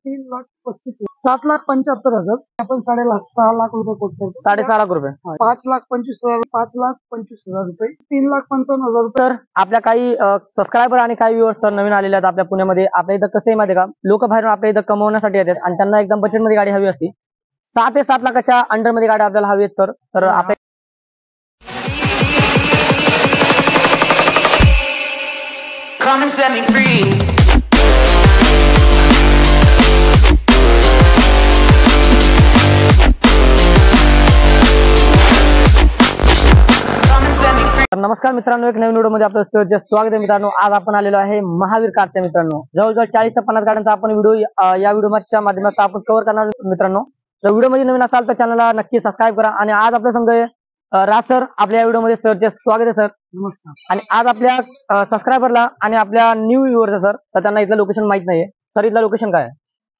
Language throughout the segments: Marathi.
3,35,000 7,75,000 आपण 6.5 लाख रुपये कोट करतो. 6.5 लाख रुपये 5,25,000 5,25,000 रुपये 3,55,000 रुपये. तर आपल्या काही सबस्क्रायबर आणि काही व्ह्युअर्स नवीन आलेले आहेत आपल्या पुण्यामध्ये. आपल्या इथं कसं आहे माहिती का, लोक बाहेरून आपल्या इथं कमवण्यासाठी येतात आणि त्यांना एकदम बजेट मध्ये गाडी हवी असते. 6 ते 7 लाखाच्या अंडर मध्ये गाडी आपल्याला हवी आहे सर. तर आपल्या Come and set me free. नमस्कार मित्रांनो, एक नवीन व्हिडिओ मध्ये आपलं स्वागत आहे. मित्रांनो, आज आपण आलेलो आहे महावीर कारच्या मित्रांनो. जवळजवळ 40 ते 50 गाड्यांचा आपण व्हिडिओ या व्हिडिओच्या माध्यमातून आपण कव्हर करणार मित्रांनो. तर व्हिडिओ मध्ये नवीन असाल तर चॅनलला नक्की सबस्क्राईब करा. आणि आज आपल्या संघ राज सर आपल्या व्हिडिओ मध्ये सरचे स्वागत आहे सर. नमस्कार. आणि आज आपल्या सबस्क्रायबरला आणि आपल्या न्यू व्ह्युअर्स सर, तर त्यांना इथलं लोकेशन माहित नाहीये. सर इथलं लोकेशन काय आहे?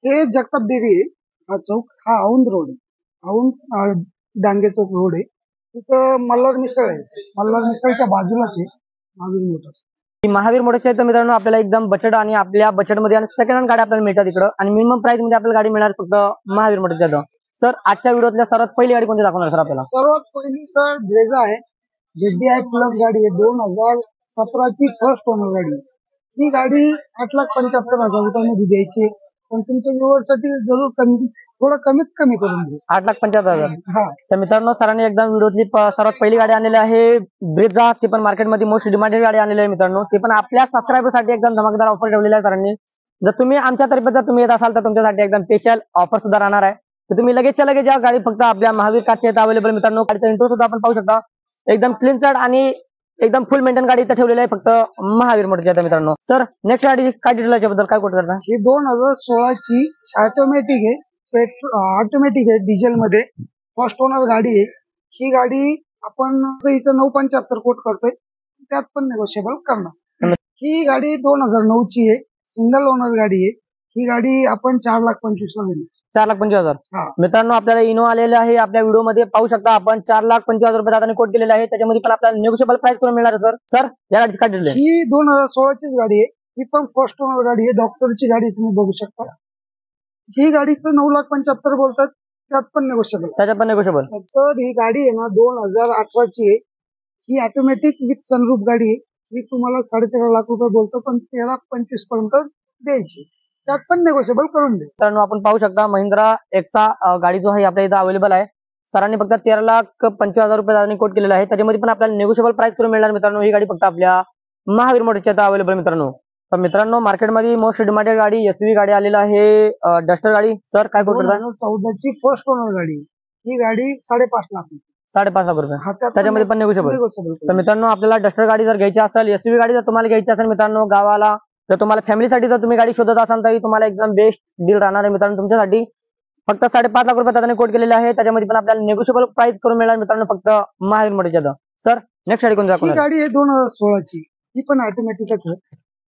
हे जगताप डेअरी आहे. हा चौक, हा औंध रोड आहे. औंध डांगे चौक रोड आहे. तिथं मल्हार मिसळ आहे. मल्हार मिसळच्या बाजूलाच आहे महावीर मोटर्स. महावीर मोटर्सच्या इथं मित्रांनो आपल्याला एकदम बजेट आणि आपल्या बजेट मध्ये आणि सेकंड हँड गाडी आपल्याला मिळतात तिकडं. आणि मिनिमम प्राइस मध्ये आपल्याला गाडी मिळणार फक्त महावीर मोटर्सच्या इथं. सर आजच्या व्हिडिओतल्या सर्वात पहिली गाडी कोणती दाखवणार सर आपल्याला? सर्वात पहिली सर ब्रेझा आहे. ZDI प्लस गाडी आहे. 2017ची फर्स्ट ओनर गाडी. ही गाडी 8,75,000 रुपयामध्ये द्यायची, पण तुमच्या व्ह्युअरसाठी जरूर थोडं कमीत कमी करून देऊ. 8,75,000. हा. तर मित्रांनो, सरांनी एकदम व्हिडिओतली सर्वात पहिली गाडी आणलेली आहे ब्रेझा. ती पण मार्केटमध्ये मोस्ट डिमांडेड गाडी आणलेली आहे मित्रांनो. ती पण आपल्या सबस्क्रायबर साठी एकदम धमाकेदार ऑफर ठेवलेली आहे सरांनी. जर तुम्ही आमच्या तर्फे जर तुम्ही येत असाल तर तुमच्यासाठी एकदम स्पेशल ऑफर सुद्धा राहणार आहे. तर तुम्ही लगेचच्या लगेच या गाडी फक्त आपल्या महावीर कारच्या इथं अवेलेबल मित्रांनो. गाडीचा इंट्रो सुद्धा आपण पाहू शकता. एकदम क्लीन चार्ट आणि एकदम फुल मेंटेन गाडी इथं ठेवलेली आहे फक्त महावीर मोटरच्या इथं मित्रांनो. सर नेक्स्ट गाडी काय डिटेल याच्याबद्दल काय कोट करणार? ही 2016ची ऑटोमॅटिक आहे. ऑटोमॅटिक आहे, डिझेल मध्ये फर्स्ट ओनर गाडी आहे. ही गाडी आपण हिचं 9,75 कोट करतोय, त्यात पण नेगोशिएबल करणार. ही गाडी 2009ची आहे, सिंगल ओनर गाडी आहे. ही गाडी आपण 4,25,000 दिली. 4,25,000. मित्रांनो, आपल्याला इनो आलेले आहे आपल्या व्हिडिओ मध्ये पाहू शकता आपण. 4,25,000 रुपये दादाने कोट केलेले आहे. त्याच्यामध्ये पण आपल्याला नेगोशिएबल प्राइस करून मिळणार सर. सर या गाडीची काय डिटेल आहे? ही 2016चीच गाडी आहे. ही पण फर्स्ट ओनर गाडी आहे. डॉक्टरची गाडी तुम्ही बघू शकता. ही गाडीचं 9,75,000 बोलतात, त्यात पण नेगोशिएबल. त्याच्यात पण नेगोशिएबल. सर ही गाडी आहे ना 2018ची आहे. ही ऑटोमॅटिक विथ सनरूफ गाडी आहे. ही तुम्हाला 13.5 लाख रुपये बोलतो, पण 13,25,000 पर्यंत द्यायची, त्यात पण नेगोशिएबल करून दे. मित्रांनो, आपण पाहू शकता महिंद्रा एक्सा गाडी जो आहे आपल्या इथं अवेलेबल आहे. सरांनी फक्त 13,25,000 रुपये दादाने कोट केलेला आहे. त्याच्यामध्ये पण आपल्याला नेगोशिएबल प्राइस करून मिळणार मित्रांनो. ही गाडी फक्त आपल्या महावीर मोटर्सच्या इथं अवेलेबल मित्रांनो. तर मित्रांनो, मार्केटमध्ये मोस्ट डिमांडेड गाडी एसयूव्ही गाडी आलेला आहे, डस्टर गाडी. सर काय कोट करता? 2014ची फर्स्ट ओनर गाडी. ही गाडी 5.5 लाख. 5.5 लाख रुपये. त्याच्यामध्ये पण नेगोशिएबल. तर तर मित्रांनो, आपल्याला डस्टर गाडी जर घ्यायची असेल, एसयूव्ही गाडी जर तुम्हाला घ्यायची असेल मित्रांनो गावाला, तर तुम्हाला फॅमिलीसाठी जर तुम्ही गाडी शोधत असाल तरी तुम्हाला एकदम बेस्ट डील राहणार आहे मित्रांनो तुमच्यासाठी. फक्त 5.5 लाख रुपये त्याने कोट केलेले आहे. त्याच्यामध्ये पण आपल्याला नेगोशिएबल प्राइस करून मिळणार मित्रांनो फक्त महावीर मोटर्सच्या. सर नेक्स्ट गाडी कोणती ही गाडी आहे 2016ची. ही पण ऑटोमॅटिकच आहे.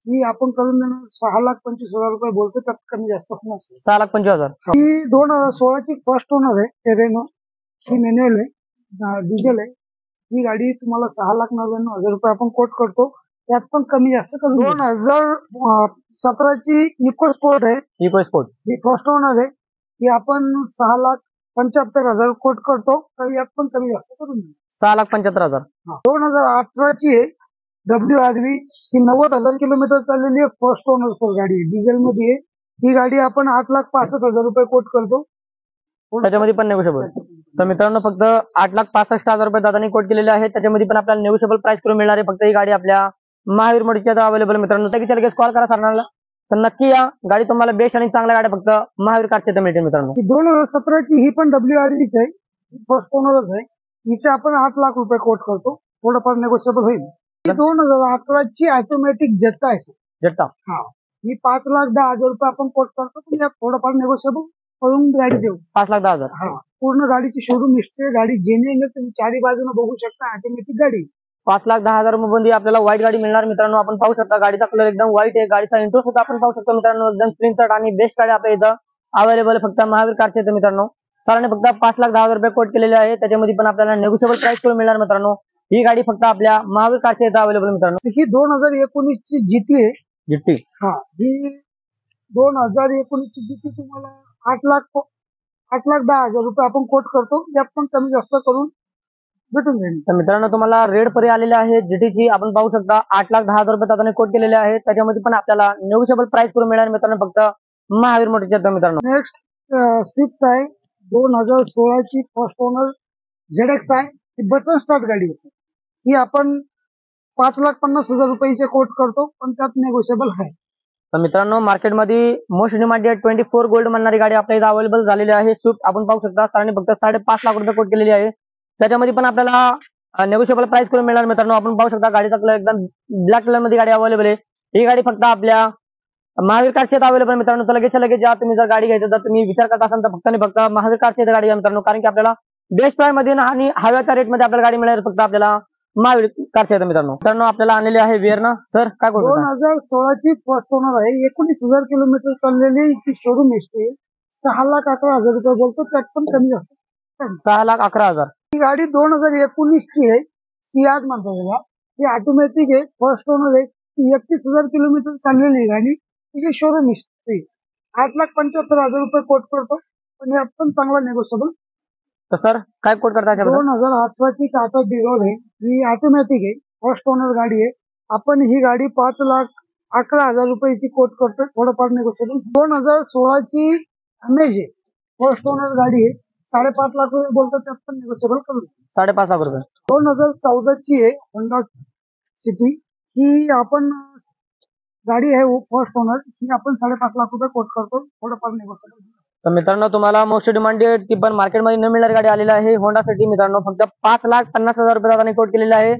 ही आपण करून देणार 6,25,000 रुपये बोलतो, त्यात कमी जास्त होणार. 6,25,000. ही 2016ची फर्स्ट ओनर आहे. टेरेनो. ही मॅन्युअल आहे, डिझेल आहे. ही गाडी तुम्हाला 6,99,000 रुपये आपण कोट करतो, त्यात पण कमी जास्त करून. 2017ची इको स्पोर्ट आहे. इको स्पोर्ट ही फर्स्ट ओनर आहे. ही आपण 6,75,000 कोट करतो, तर यात पण कमी जास्त करून. 6,75,000. 2018ची आहे WRV. ही 90,000 किलोमीटर चाललेली आहे. फर्स्ट ओनर सर गाडी आहे, डिझेल मध्ये आहे. ही गाडी आपण 8,65,000 रुपये कोट करतो, त्याच्यामध्ये पण नेगोशिएबल. तर मित्रांनो, फक्त 8,65,000 रुपये दादाने कोट केलेले आहेत. त्याच्यामध्ये पण आपल्याला नेगोशिएबल प्राइस करून मिळणार आहे फक्त ही गाडी आपल्या महावीर मोटर्सच्या अवेलेबल मित्रांनो. लगेच कॉल करा सरांना, तर नक्की या गाडी तुम्हाला बेस्ट आणि चांगल्या गाड्या फक्त महावीर कारच्या इथं मिळतील मित्रांनो. 2017ची ही पण WRVच आहे, फर्स्ट ओनरच आहे. हिचे आपण 8 लाख रुपये कोट करतो, थोडंफार नेगोशिएबल होईल. 2018ची ऑटोमॅटिक जेट्टा आहे सर. जेट्टा. हा. ही 5,10,000 रुपये आपण कोट करतो, पण यात थोडंफार नेगोशिएबल करून गाडी देऊ. 5,10,000. हा. पूर्ण गाडीची शोरूम हिस्ट्री, गाडी जेन्युइन आहे, तुम्ही चारी बाजूने बघू शकता. ऑटोमॅटिक गाडी 5,10,000 मध्ये आपल्याला व्हाईट गाडी मिळणार मित्रांनो. आपण पाहू शकता गाडीचा कलर एकदम व्हाईट आहे. गाडीचा इंट्रो सुद्धा आपण पाहू शकतो मित्रांनो. एकदम क्लीन चार्ट आणि बेस्ट गाडी आपल्या इथं अवेलेबल फक्त महावीर कारच्या इथं मित्रांनो. सरांनी फक्त 5,10,000 रुपये कोट केलेले आहे. त्याच्यामध्ये पण आपल्याला नेगोशिएबल प्राइस करून मिळणार मित्रांनो. ही गाडी फक्त आपल्या महावीर कारच्या इथं अवेलेबल मित्रांनो. ही 2019ची GT आहे. GT. हा. ही 2019 ची GT तुम्हाला 8,10,000 आपण कोट करतो. यात पण कमी जास्त करून भेटून जाईल. तर मित्रांनो तुम्हाला रेड परी आलेले आहे जीटीची आपण पाहू शकता 8,10,000 दादाने कोट केलेले आहे. त्याच्यामध्ये पण आपल्याला नेगोशिएबल प्राइस करून मिळणार मित्रांनो फक्त महावीर मोटरच्या मित्रांनो. नेक्स्ट स्विफ्ट आहे 2016 ची फर्स्ट ओनर ZX आहे. ही बटन स्टार्ट गाडी असेल. ही आपण 5,50,000 रुपयाचे कोट करतो पण त्यात नेगोशिएबल आहे. तर मित्रांनो मार्केटमध्ये मोस्ट डिमांडेड 24 गोल्ड म्हणणारी गाडी आपल्या इथे अवेलेबल झालेली आहे. स्विफ्ट आपण पाहू शकता सरांनी फक्त 5.5 लाख रुपये कोट केलेली आहे. त्याच्यामध्ये पण आपल्याला नेगोशिएबल प्राइस करून मिळणार मित्रांनो. आपण पाहू शकता गाडीचा कलर एकदम ब्लॅक कलर मध्ये गाडी अवेलेबल आहे. ही गाडी फक्त आपल्या महावीर कारच्या अवेलेबल मित्रांनो. तर लगेच ज्या तुम्ही जर गाडी घ्यायचं तर तुम्ही विचार करत असाल तर फक्त आणि फक्त महावीर कारची गाडी घ्या मित्रांनो. कारण की आपल्याला बेस्ट प्राइस मध्ये आणि हव्या त्या रेट मध्ये आपल्याला गाडी मिळेल फक्त आपल्याला महावीर कारच्या मित्रांनो. आपल्याला आणलेले आहे वेरना सर काय करू 2016 ची फर्स्ट ओनर आहे. 19,000 किलोमीटर चाललेली ती शोरूम हिस्ट्री 6,11,000 रुपये बोलतो. त्यात पण कमी असतो 6,11,000. ही गाडी 2019 ची आहे. सियाज म्हणतात त्याला. ही ऑटोमॅटिक आहे. फर्स्ट ओनर आहे. ती 31,000 किलोमीटर चाललेली गाडी. तिची शोरूम हिस्ट्री 8,75,000 रुपये कोट करतो पण यात पण चांगला नेगोशिएबल. तर सर काय कोट करता 2018 ची टाटा डिझायर आहे. ही ऑटोमॅटिक आहे. फर्स्ट ओनर गाडी आहे. आपण ही गाडी 5,11,000 रुपयाची कोट करतोय. थोडंफार नेगोशिएबल. 2016 ची अमेज आहे. फर्स्ट ओनर गाडी आहे. 5.5 लाख रुपये बोलतो त्यात पण नेगोशिएबल करू. 5.5 लाख रुपये. 2014 ची आहे होंडा सिटी. ही आपण गाडी आहे फर्स्ट ओनर. ही आपण 5.5 लाख रुपये कोट करतो. थोडंफार नेगोशिएबल. तर मित्रांनो तुम्हाला मोस्ट डिमांडेड ती पण मार्केटमध्ये न मिळणारी गाडी आलेली आहे होंडा सिटी मित्रांनो. फक्त 5,50,000 रुपये दादाने कोट केलेली आहे.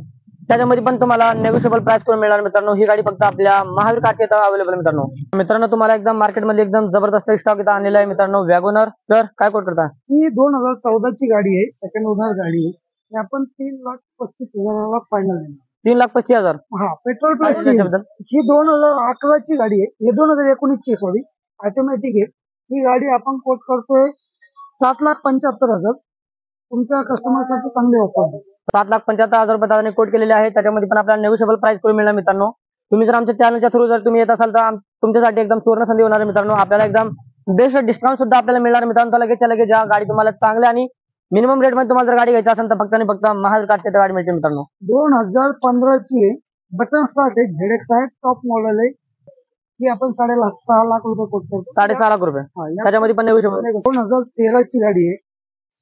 त्याच्यामध्ये पण तुम्हाला नेगोशिएबल प्राइस करून मिळणार मित्रांनो. ही गाडी फक्त आपल्या महावीर कारच्या इथं अवेलेबल मित्रांनो तुम्हाला एकदम मार्केटमध्ये एकदम जबरदस्त स्टॉक इथं आणलेला आहे मित्रांनो. वॅगोनर सर काय कोट करता. ही 2014 ची गाडी आहे. सेकंड ओनर गाडी आहे. ही आपण 3,35,000 फायनल देणार. 3,25,000. हा पेट्रोल प्लस. ही 2018 ची गाडी आहे. हे 2019 ची सॉरी ऑटोमॅटिक आहे. ही गाडी आपण कोट करतोय 7,75,000. तुमच्या कस्टमर साठी चांगली ऑफर. 7,75,000 रुपये दादाने कोट केलेले आहे. त्याच्यामध्ये पण आपल्याला नेगोशिएबल प्राइस करून मिळणार मित्रांनो. तुम्ही जर आमच्या चॅनलच्या थ्रू जर तुम्ही येत असाल तर तुमच्यासाठी एकदम सुवर्ण संधी होणार मित्रांनो. आपल्याला एकदम बेस्ट डिस्काउंट सुद्धा आपल्याला मिळणार मित्रांनो. लगेच ज्या गाडी तुम्हाला चांगली आणि मिनिमम रेट मध्ये तुम्हाला जर गाडी घ्यायची असेल तर फक्त आणि फक्त महावीर कारच्या गाडी मिळते मित्रांनो. 2015 ची आहे. बटन स्टार्ट आहे. ZX आहे. टॉप मॉडेल आहे. ही आपण 6.5 लाख रुपये कोट करतो. 6.5 लाख रुपये. त्याच्यामध्ये पण नेगोशिएबल. 2013 ची गाडी आहे.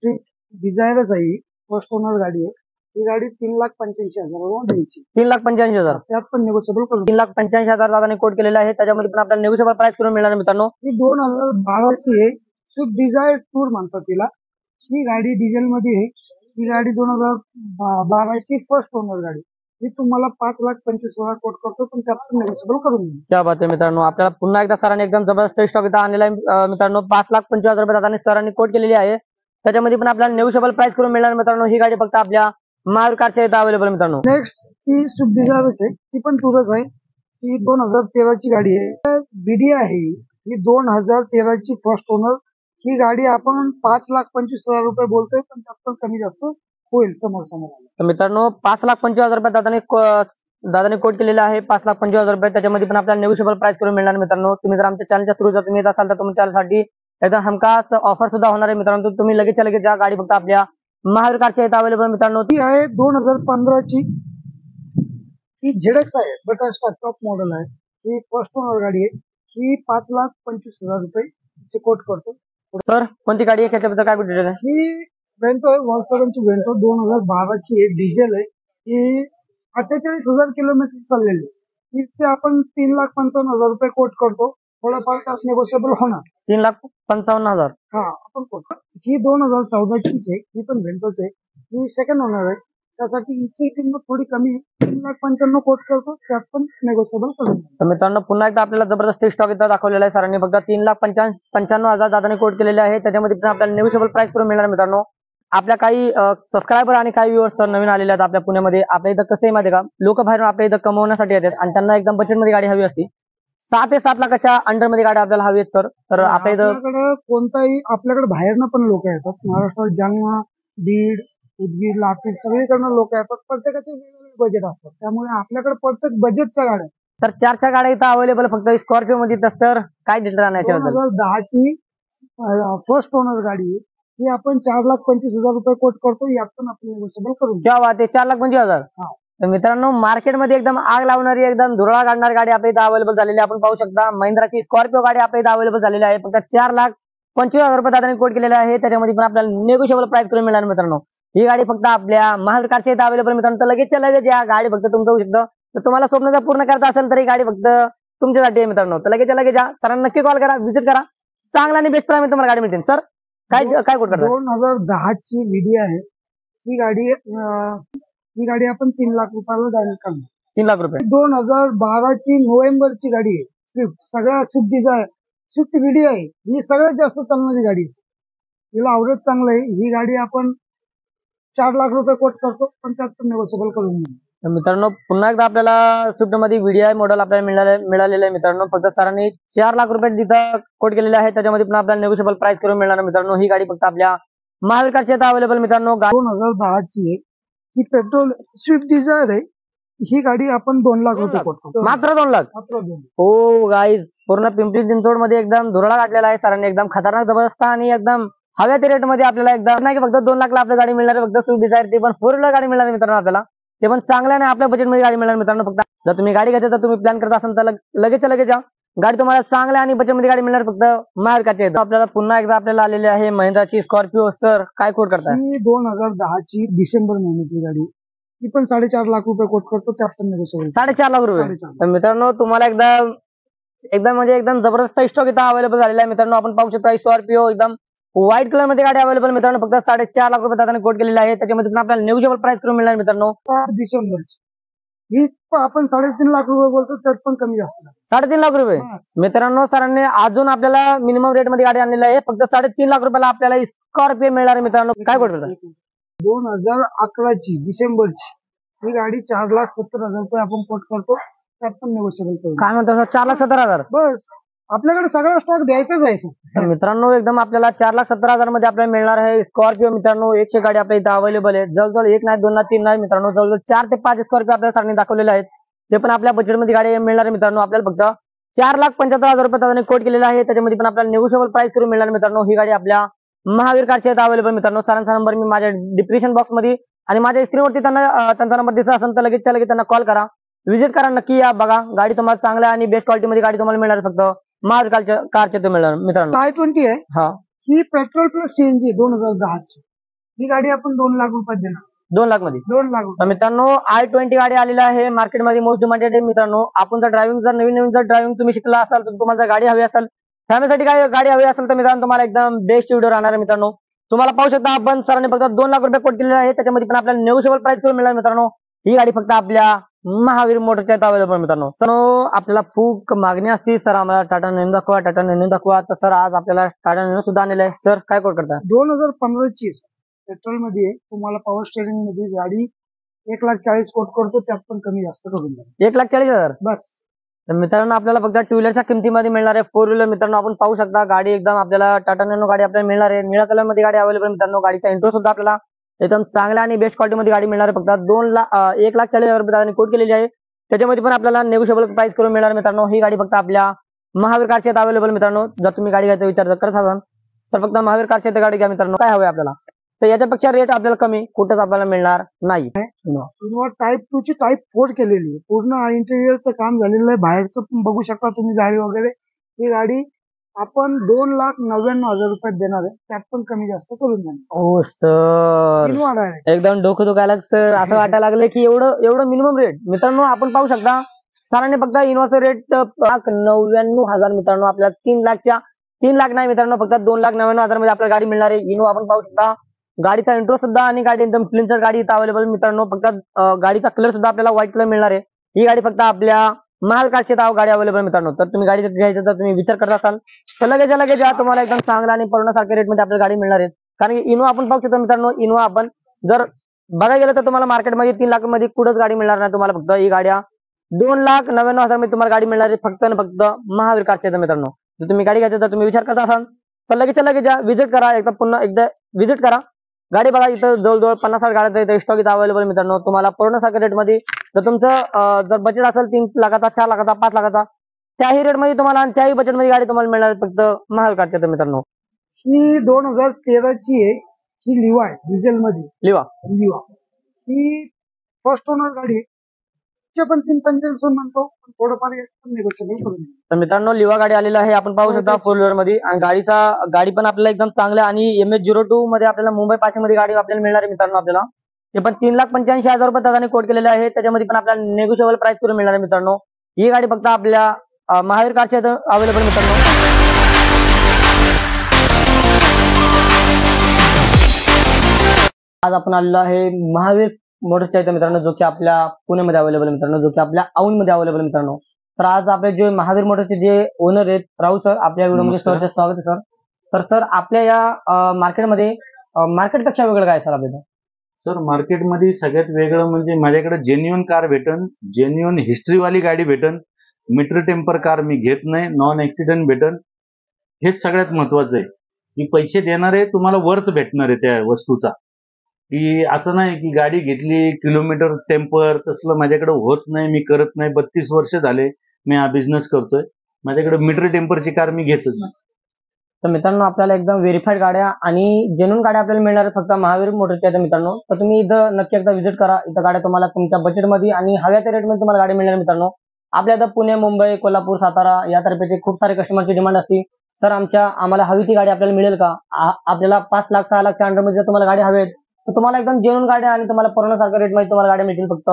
स्विफ्ट डिझायरच आहे. फर्स्ट ओनर गाडी आहे. ही गाडी 3,85,000 द्यायची. 3,85,000. त्यात पण नेगोशिएबल करू. 3,85,000 दादाने कोट केलेला आहे. त्याच्यामध्ये पण आपल्याला नेगोशिएबल प्राइस करून मिळणार मित्रांनो. ही 2012 ची आहे. स्विफ्ट डिझायर टूर म्हणतात तिला. ही गाडी डिझेल मध्ये आहे. ही गाडी 2012 ची फर्स्ट ओनर गाडी. ही तुम्हाला 5,25,000 कोट करतो पण त्यात पण नेगोशिएबल करून देईल. क्या बात आहे मित्रांनो. आपल्याला पुन्हा एकदा सरांनी एकदम जबरदस्त स्टॉक इथं आणलेला आहे मित्रांनो. 5,25,000 रुपये दादाने सरांनी कोट केलेली आहे. त्याच्यामध्ये पण आपल्याला नेगोशिएबल प्राइस करून मिळणार मित्रांनो. ही गाडी फक्त आपल्या महावीर कारच्या इथं अवेलेबल मित्रांनो. नेक्स्ट ती स्विफ्ट डिझायरच आहे. ती पण टूरच आहे. ती 2013 ची गाडी आहे. BD आहे. ही 2013 ची फर्स्ट ओनर. ही गाडी आपण 5,25,000 रुपये बोलतोय पण त्यात पण कमी जास्त होईल समोर. तर मित्रांनो 5,25,000 रुपये दादाने कोट केलेला आहे. 5,25,000 रुपये. त्याच्यामध्ये पण आपल्याला नेगोशिएबल प्राइस करून मिळणार मित्रांनो. तुम्ही जर आमच्या चॅनलच्या थ्रू जर तुम्ही येत असाल तर तुमच्यासाठी एकदम हमखास ऑफर सुद्धा होणार आहे मित्रांनो. तुम्ही लगेच ज्या गाडी फक्त आपल्या महावीर कारच्या इथं अवेलेबल मित्रांनो. ती आहे 2015 ची. ही ZX आहे. बटन स्टार्ट टॉप मॉडेल आहे. ही फर्स्ट ओनर गाडी आहे. ही 5,25,000 रुपये कोट करतो. सर कोणती गाडी आहे त्याच्याबद्दल काय डिटेल आहे. ही वेंटो आहे. Volkswagen ची वेंटो 2012 ची आहे. डिझेल आहे. ही 48,000 किलोमीटर चाललेली. हिचे आपण 3,55,000 रुपये कोट करतो. थोडाफार त्यात नेगोशिएबल होणार. 3,55,000. हा आपण कोट. ही 2014 चीच आहे. ही पण वेंटोच आहे. ही सेकंड ओनर आहे. त्यासाठी हिची किंमत थोडी कमी आहे. 3,95,000 कोट करतो त्यात पण नेगोशिएबल करून. तर मित्रांनो पुन्हा एकदा आपल्याला जबरदस्त स्टॉक इथं दाखवलेला आहे सरांनी. फक्त 3,95,000 दादाने कोट केलेले आहे. त्याच्यामध्ये पण आपल्याला नेगोशिएबल प्राइस करून मिळणार मित्रांनो. आपल्या काही सबस्क्रायबर आणि काही व्ह्युअर्स सर नवीन आलेले आहेत आपल्या पुण्यामध्ये. आपल्या इथं कसं आहे माहिती का, लोक बाहेरून आपल्या इथं कमवण्यासाठी येतात आणि त्यांना एकदम बजेटमध्ये गाडी हवी असते. 6 ते 7 लाखाच्या अंडर मध्ये गाडी आपल्याला हवी आहेत सर. तर आपल्याकडे कोणताही आपल्याकडे बाहेरनं पण लोक येतात. महाराष्ट्रात जालना, बीड, उदगीर, लातूर सगळीकडनं लोक येतात. प्रत्येकाचे वेगवेगळे बजेट असतात. त्यामुळे आपल्याकडे प्रत्येक बजेटच्या गाड्या तर 4 गाड्या इथं अवेलेबल फक्त स्कॉर्पिओ मध्ये. तर सर काय डिटेल राहण्याच्या 2010 ची फर्स्ट ओनर गाडी आहे. ही आपण 4,25,000 रुपये कोट करतो. यात पण आपण नेगोशिएबल करून क्या बात आहे, 4,25,000. हा. तर मित्रांनो मार्केटमध्ये एकदम आग लावणारी एकदम धुरळा काढणारी गाडी आपल्या इथं अवेलेबल झालेली आहे. आपण पाहू शकता महिंद्राची स्कॉर्पिओ गाडी आपल्या इथं अवेलेबल झालेली आहे. फक्त 4,25,000 रुपये दादाने कोट केलेले आहे. त्याच्यामध्ये पण आपल्याला नेगोशिएबल प्राइस करून मिळणार मित्रांनो. ही गाडी फक्त आपल्या महावीर कारच्या इथं अवेलेबल मित्रांनो. तर लगेचच्या लगेच या गाडी फक्त तुमचं होऊ शकतं. तर तुम्हाला स्वप्न जर पूर्ण करायचं असेल तर ही गाडी फक्त तुमच्यासाठी आहे मित्रांनो. तर लगेचच्या लगेच या सरांना नक्की कॉल करा, व्हिजिट करा. चांगला आणि बेस्ट प्राइस तुम्हाला गाडी मिळते. सर काय काय कोट करता? 2010 ची व्हिडिओ आहे. ही गाडी आपण 3 लाख रुपयाला डायरेक्ट काढली. 3 लाख रुपये. 2012 ची नोव्हेंबरची गाडी आहे. स्विफ्ट, सगळ्या स्विफ्ट डिझायर, स्विफ्ट व्हिडिओ आहे. ही सगळ्यात जास्त चालणारी गाडी आहे. हिला आवडत चांगलं आहे. ही गाडी आपण 4 लाख रुपये कोट करतो, पण त्यात पण नेगोशिएबल करून देऊ. तर मित्रांनो पुन्हा एकदा आपल्याला स्विफ्ट मध्ये व्हीडीआय मॉडेल आपल्याला मिळालेलं आहे मित्रांनो. फक्त सरांनी 4 लाख रुपये तिथं कोट केलेले आहे. त्याच्यामध्ये पण आपल्याला नेगोशिएबल प्राइस करून मिळणार मित्रांनो. ही गाडी फक्त आपल्या महावीर कारच्या इथं अवेलेबल मित्रांनो. 2010 ची आहे. ही पेट्रोल स्विफ्ट डिझायर आहे. ही गाडी आपण 2 लाख रुपये कोट करतो. मात्र 2 लाख. मात्र 2. हो गाईज, पूर्ण पिंपरी चिंचवड मध्ये एकदम धुरळा काढलेला आहे सरांनी. एकदम खतरनाक जबरदस्त आणि एकदम हव्याच्या रेट मध्ये आपल्याला एकदम नाही की फक्त 2 लाखला आपल्या गाडी मिळणार आहे. फक्त स्विफ्ट डिझायर, ते पण 4 व्हीलर गाडी मिळणार आहे मित्रांनो आपल्याला. ते पण चांगल्या आणि आपल्या बजेटमध्ये गाडी मिळणार मित्रांनो. फक्त जर तुम्ही गाडी घ्यायचं तर तुम्ही प्लॅन करत असाल तर लगेच या. गाडी तुम्हाला चांगल्या आणि बजेटमध्ये गाडी मिळणार फक्त महावीर कारच्या इथं. आपल्याला पुन्हा एकदा आपल्याला आलेली आहे महिंद्राची स्कॉर्पिओ. सर काय कोट करताय? ही 2010 ची डिसेंबर महिन्यातली गाडी. ती पण 4.5 लाख रुपये कोट करतो. त्यात पण नेगोशिएबल. 4.5 लाख रुपये. 4.5 तर मित्रांनो तुम्हाला एकदम म्हणजे एकदम जबरदस्त स्टॉक इथं अवेलेबल झालेला आहे मित्रांनो. आपण पाहू शकता स्कॉर्पिओ एकदम व्हाईट कलर मध्ये गाडी अवेलेबल मित्रांनो. फक्त 4.5 लाख रुपये दादाने कोट केलेला आहे. त्याच्यामध्ये पण आपल्याला नेगोशिएबल प्राइस करून मिळणार मित्रांनो. 4 डिसेंबरची ही आपण 3.5 लाख रुपये बोलतो, त्यात पण कमी जास्त. 3.5 लाख रुपये मित्रांनो. सरांनी अजून आपल्याला मिनिमम रेट मध्ये गाडी आणलेली आहे. फक्त 3.5 लाख रुपयाला आपल्याला स्कॉर्पिओ मिळणार आहे मित्रांनो. काय कोट करता? 2011 ची डिसेंबरची ही गाडी 4,70,000 रुपये आपण कोट करतो. त्यात पण नेगोशिएबल करू. काय म्हणतो? 4,70,000. बस आपल्याकडे सगळा स्टॉक द्यायचाच आहे सर. तर मित्रांनो एकदम आपल्याला 4,70,000 मध्ये आपल्याला मिळणार आहे स्कॉर्पिओ मित्रांनो. 100 गाडी आपल्या इथं अवेलेबल आहे. जवळजवळ 1 नाही 2 नाही 3 नाही मित्रांनो, जवळजवळ 4 ते 5 स्कॉर्पिओ आपल्या सरांनी दाखवलेले आहेत. ते पण आपल्या बजेटमध्ये गाडी मिळणार आहे मित्रांनो. आपल्याला फक्त 4,75,000 रुपये त्याने कोट केलेला आहे. त्याच्यामध्ये पण आपल्याला नेगोशिएबल प्राइस करून मिळणार मित्रांनो. ही गाडी आपल्या महावीर कारच्या इथं अवेलेबल मित्रांनो. सरांचा नंबर मी माझ्या डिस्क्रिप्शन बॉक्स मध्ये आणि माझ्या स्क्रीनवरती त्यांचा नंबर दिसत असेल तर लगेच त्यांना कॉल करा, व्हिजिट करा, नक्की या बघा. गाडी तुम्हाला चांगल्या आणि बेस्ट क्वालिटी मध्ये गाडी तुम्हाला मिळणार फक्त महावीर कारच्या इथं मिळणार मित्रांनो. i20 आहे. हा, ही पेट्रोल प्लस सीएनजी 2010 ची. ही गाडी आपण 2 लाख रुपयात देणार. 2 लाख मध्ये. 2 लाख तर मित्रांनो i20 गाडी आलेली आहे मार्केटमध्ये मोस्ट डिमांडेड आहे मित्रांनो. आपण जर नवीन ड्रायव्हिंग तुम्ही शिकला असाल तर तुम्हाला जर गाडी हवी असेल, फॅमिलीसाठी गाडी हवी असेल तर मित्रांनो तुम्हाला एकदम बेस्ट व्हिडिओ राहणार आहे मित्रांनो. तुम्हाला पाहू शकता आपण सरांनी फक्त 2 लाख रुपये कोट केलेले आहे. त्याच्यामध्ये पण आपल्याला नेगोशिएबल प्राइस करून मिळणार मित्रांनो. ही गाडी फक्त आपल्या महावीर मोटरच्या इथं अवेलेबल मित्रांनो. सर आपल्याला खूप मागणी असते, सर आम्हाला टाटा नॅनो दाखवा, टाटा नॅनो दाखवा. तर सर आज आपल्याला टाटा नॅनो सुद्धा आणलेलं आहे. सर काय कोट करता? 2015 ची पेट्रोल मध्ये तुम्हाला पॉवर स्टेअरिंग मध्ये गाडी 1,40,000 कोट करतो. त्यात पण कमी जास्त करून द्या. 1,40,000 बस. तर मित्रांनो आपल्याला फक्त 2 व्हीलरच्या किमतीमध्ये मिळणार आहे. 4 व्हीलर मित्रांनो आपण पाहू शकता गाडी एकदम आपल्याला टाटा नॅनो गाडी आपल्याला मिळणार आहे. निळ्या कलर मध्ये गाडी अवेलेबल मित्रांनो. गाडीचा इंट्रो सुद्धा आपल्याला एकदम चांगल्या आणि बेस्ट क्वालिटी मध्ये गाडी मिळणार आहे. फक्त 1,40,000 रुपये दादाने कोट केलेली आहे. त्याच्यामध्ये पण आपल्याला नेगोशिएबल प्राइस करून मिळणार मित्रांनो. ही गाडी फक्त आपल्या महावीर कारच्या इथं अवेलेबल मित्रांनो. जर तुम्ही गाडी घ्यायचा विचार करत असाल तर फक्त महावीर कारच्या इथं गाडी घ्या मित्रांनो. काय हवंय आपल्याला तर याच्यापेक्षा रेट आपल्याला कमी कुठेच आपल्याला मिळणार नाही. इनोवा टाईप 2 ची टाईप 4 केलेली आहे. पूर्ण इंटेरियरचं काम झालेलं आहे. बाहेरचं पण बघू शकता तुम्ही, जाळी वगैरे. ही गाडी आपण 2,99,000 रुपयात देणार आहे. त्यात पण कमी जास्त करून देणार. हो सर, इनोवा डायरेक्ट एकदम डोकं दुखायला सर. असं वाटायला लागलं की एवढं मिनिमम रेट मित्रांनो. आपण पाहू शकता सरांनी फक्त इनोवाचं रेट 1,99,000 मित्रांनो. आपल्याला 3 लाख नाही मित्रांनो, फक्त 2,99,000 मध्ये आपल्याला गाडी मिळणार आहे. इनोवा आपण पाहू शकता. गाडीचा इंट्रो सुद्धा आणि गाडी एकदम क्लीनर गाडी इथं अवेलेबल मित्रांनो. फक्त गाडीचा कलर सुद्धा आपल्याला व्हाईट कलर मिळणार आहे. ही गाडी फक्त आपल्या महावीर कारच्या गाडी अवेलेबल मित्रांनो. तर तुम्ही गाडी घ्यायचं तर तुम्ही विचार करत असाल तर लगेच या. तुम्हाला एकदम चांगला आणि परवडण्यासारख्या रेट मध्ये आपल्याला गाडी मिळणार आहे. कारण की इनोवा आपण पाहू शकतो मित्रांनो. इनोवा आपण जर बघायला गेलं तर तुम्हाला मार्केटमध्ये 3 लाख मध्ये कुठंच गाडी मिळणार नाही तुम्हाला. फक्त ही गाड्या 2,99,000 मध्ये तुम्हाला गाडी मिळणार आहे फक्त महावीर कारच्या मित्रांनो. जर तुम्ही गाडी घ्यायचं तर तुम्ही विचार करत असाल तर लगेच या. व्हिजिट करा, पुन्हा एकदा व्हिजिट करा. गाडी बघा इथं जवळजवळ 50-60 गाड्यांचा इथं स्टॉक इथं अवेलेबल मित्रांनो. तुम्हाला परवडण्यासारख्या रेट मध्ये तर तुमचं जर बजेट असेल 3 लाखाचा, 4 लाखाचा, 5 लाखाचा, त्याही रेट मध्ये तुम्हाला आणि त्याही बजेट मध्ये गाडी तुम्हाला मिळणार आहे फक्त महावीर कारच्या. तर मित्रांनो ही 2013 ची आहे. ही लिवा आहे डिझेल मध्ये. लिवा ही फर्स्ट ओनर गाडी आहे. तिचे पण 345 म्हणतो, पण थोडंफार निगोशिएबल करून देऊ. तर मित्रांनो लिवा गाडी आलेला आहे, आपण पाहू शकता 4 व्हीलर मध्ये. आणि गाडी पण आपल्याला एकदम चांगल्या आणि MH02 मध्ये आपल्याला मुंबई पाचशे मध्ये गाडी आपल्याला मिळणार आहे मित्रांनो. आपल्याला ते पण 3,85,000 रुपये दादाने कोट केलेले आहे. त्याच्यामध्ये पण आपल्याला नेगोशिएबल प्राइस करून मिळणार आहे मित्रांनो. ही गाडी फक्त आपल्या महावीर कारच्या अवेलेबल मित्रांनो. आज आपण आलेलो आहे महावीर मोटर्सच्या इथं मित्रांनो, जो की आपल्या पुण्यामध्ये अवेलेबल मित्रांनो, जो की आपल्या औंधमध्ये अवेलेबल मित्रांनो. तर आज आपले जे महावीर मोटर्सचे जे ओनर आहेत राहुल सर, आपल्या व्हिडिओमध्ये सरचे स्वागत आहे सर. तर सर आपल्या या मार्केटमध्ये मार्केटपेक्षा वेगळं काय सर आपल्याला? सर मार्केटमध्ये सगळ्यात वेगळं म्हणजे माझ्याकडे जेन्युअन कार भेटन, जेन्युअन हिस्ट्रीवाली गाडी भेटन, मीटर टेम्पर कार मी घेत नाही, नॉन ऍक्सिडेंट भेटन. हेच सगळ्यात महत्वाचं आहे की पैसे देणारे तुम्हाला वर्थ भेटणार आहे त्या वस्तूचा. की असं नाही की गाडी घेतली किलोमीटर टेम्पर, तसलं माझ्याकडे होत नाही, मी करत नाही. 32 वर्ष झाले मी हा बिझनेस करतोय. माझ्याकडे मीटर टेम्परची कार मी घेतच नाही. तर मित्रांनो आपल्याला एकदम व्हेरीफाईड गाड्या आणि जेन्युइन गाड्या आपल्याला मिळणार आहेत फक्त महावीर मोटर्सच्या इथं मित्रांनो. तर तुम्ही इथं नक्की एकदा व्हिजिट करा. इथं गाड्या तुम्हाला तुमच्या बजेटमध्ये आणि हव्या त्या रेटमध्ये तुम्हाला गाडी मिळणार मित्रांनो. आपल्या इथं पुणे, मुंबई, कोल्हापूर, सातारा या तर्फेचे खूप सारे कस्टमरची डिमांड असते. सर आम्हाला हवी ती गाडी आपल्याला मिळेल का? आपल्याला 5 लाख 6 लाखच्या अंडरमध्ये जर तुम्हाला गाडी हवी आहे तर तुम्हाला एकदम जेन्युइन गाड्या आणि तुम्हाला परवडण्यासारख्या रेटमध्ये तुम्हाला गाड्या मिळतील फक्त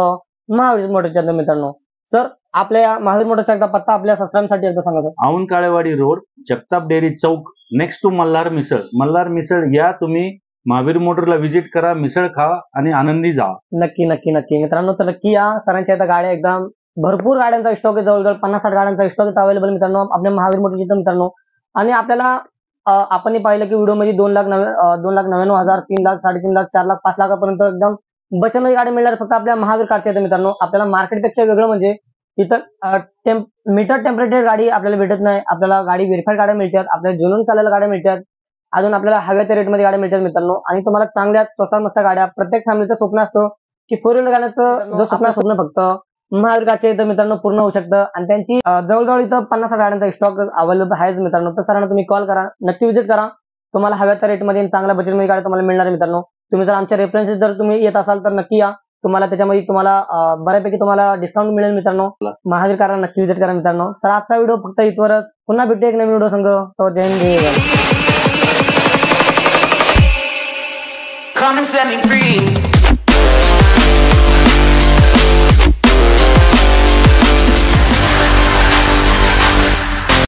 महावीर मोटर्सच्या इथं मित्रांनो. सर आपल्या महावीर मोटर्सचा एकदा पत्ता आपल्या सबस्क्राईबसाठी एकदा सांगा. Aundh Kalewadi road, Jagtap dairy Chowk, next to Malhar Misal. Malhar Misal या, तुम्ही महावीर मोटरला व्हिजिट करा, मिसळ खा आणि आनंदी जा. नक्की नक्की नक्की मित्रांनो. तर नक्की या. सरांच्या इथं गाड्या एकदम भरपूर गाड्यांचा स्टॉक आहे, जवळजवळ 50-60 गाड्यांचा स्टॉक आहे अवेलेबल मित्रांनो आपल्या महावीर मोटर्सच्या मित्रांनो. आणि आपल्याला आपण पाहिलं की व्हिडिओमध्ये 2,99,000, 3 लाख, 3.5 लाख, 4 लाख, 5 लाखापर्यंत एकदम बचतमध्ये गाडी मिळणार फक्त आपल्या महावीर कारच्या इथं मित्रांनो. आपल्याला मार्केटपेक्षा वेगळं म्हणजे इथं मीटर टेम्परेचर गाडी आपल्याला भेटत नाही. आपल्याला गाडी व्हेरीफाईड गाड्या मिळतात, आपल्याला जेन्युइन चालायला गाड्या मिळतात, अजून आपल्याला हव्या त्या रेटमध्ये गाड्या मिळतात मित्रांनो. आणि तुम्हाला चांगल्या स्वस्त मस्त गाड्या, प्रत्येक फॅमिलीचं स्वप्न असतं की 4 व्हीलर गाड्याचं जो स्वप्न फक्त महावीर कारच्या इथं मित्रांनो पूर्ण होऊ शकतं. आणि त्यांची जवळजवळ इथं 50 गाड्यांचा स्टॉक अवेलेबल आहे मित्रांनो. तर सरांना तुम्ही कॉल करा, नक्की व्हिजिट करा. तुम्हाला हव्या त्या रेटमध्ये चांगल्या बजेटमध्ये गाड्या तुम्हाला मिळणार मित्रांनो. तुम्ही जर आमच्या रेफरन्सेस जर तुम्ही येत असाल तर नक्की या. तुम्हाला त्याच्यामध्ये तुम्हाला बऱ्यापैकी तुम्हाला डिस्काउंट मिळेल मित्रांनो. महावीर कारला नक्की व्हिजिट करा मित्रांनो. तर आजचा व्हिडिओ फक्त इथवरच. पुन्हा भेटू एक नवीन व्हिडिओ संग. तो जय Hind. Come and set me free.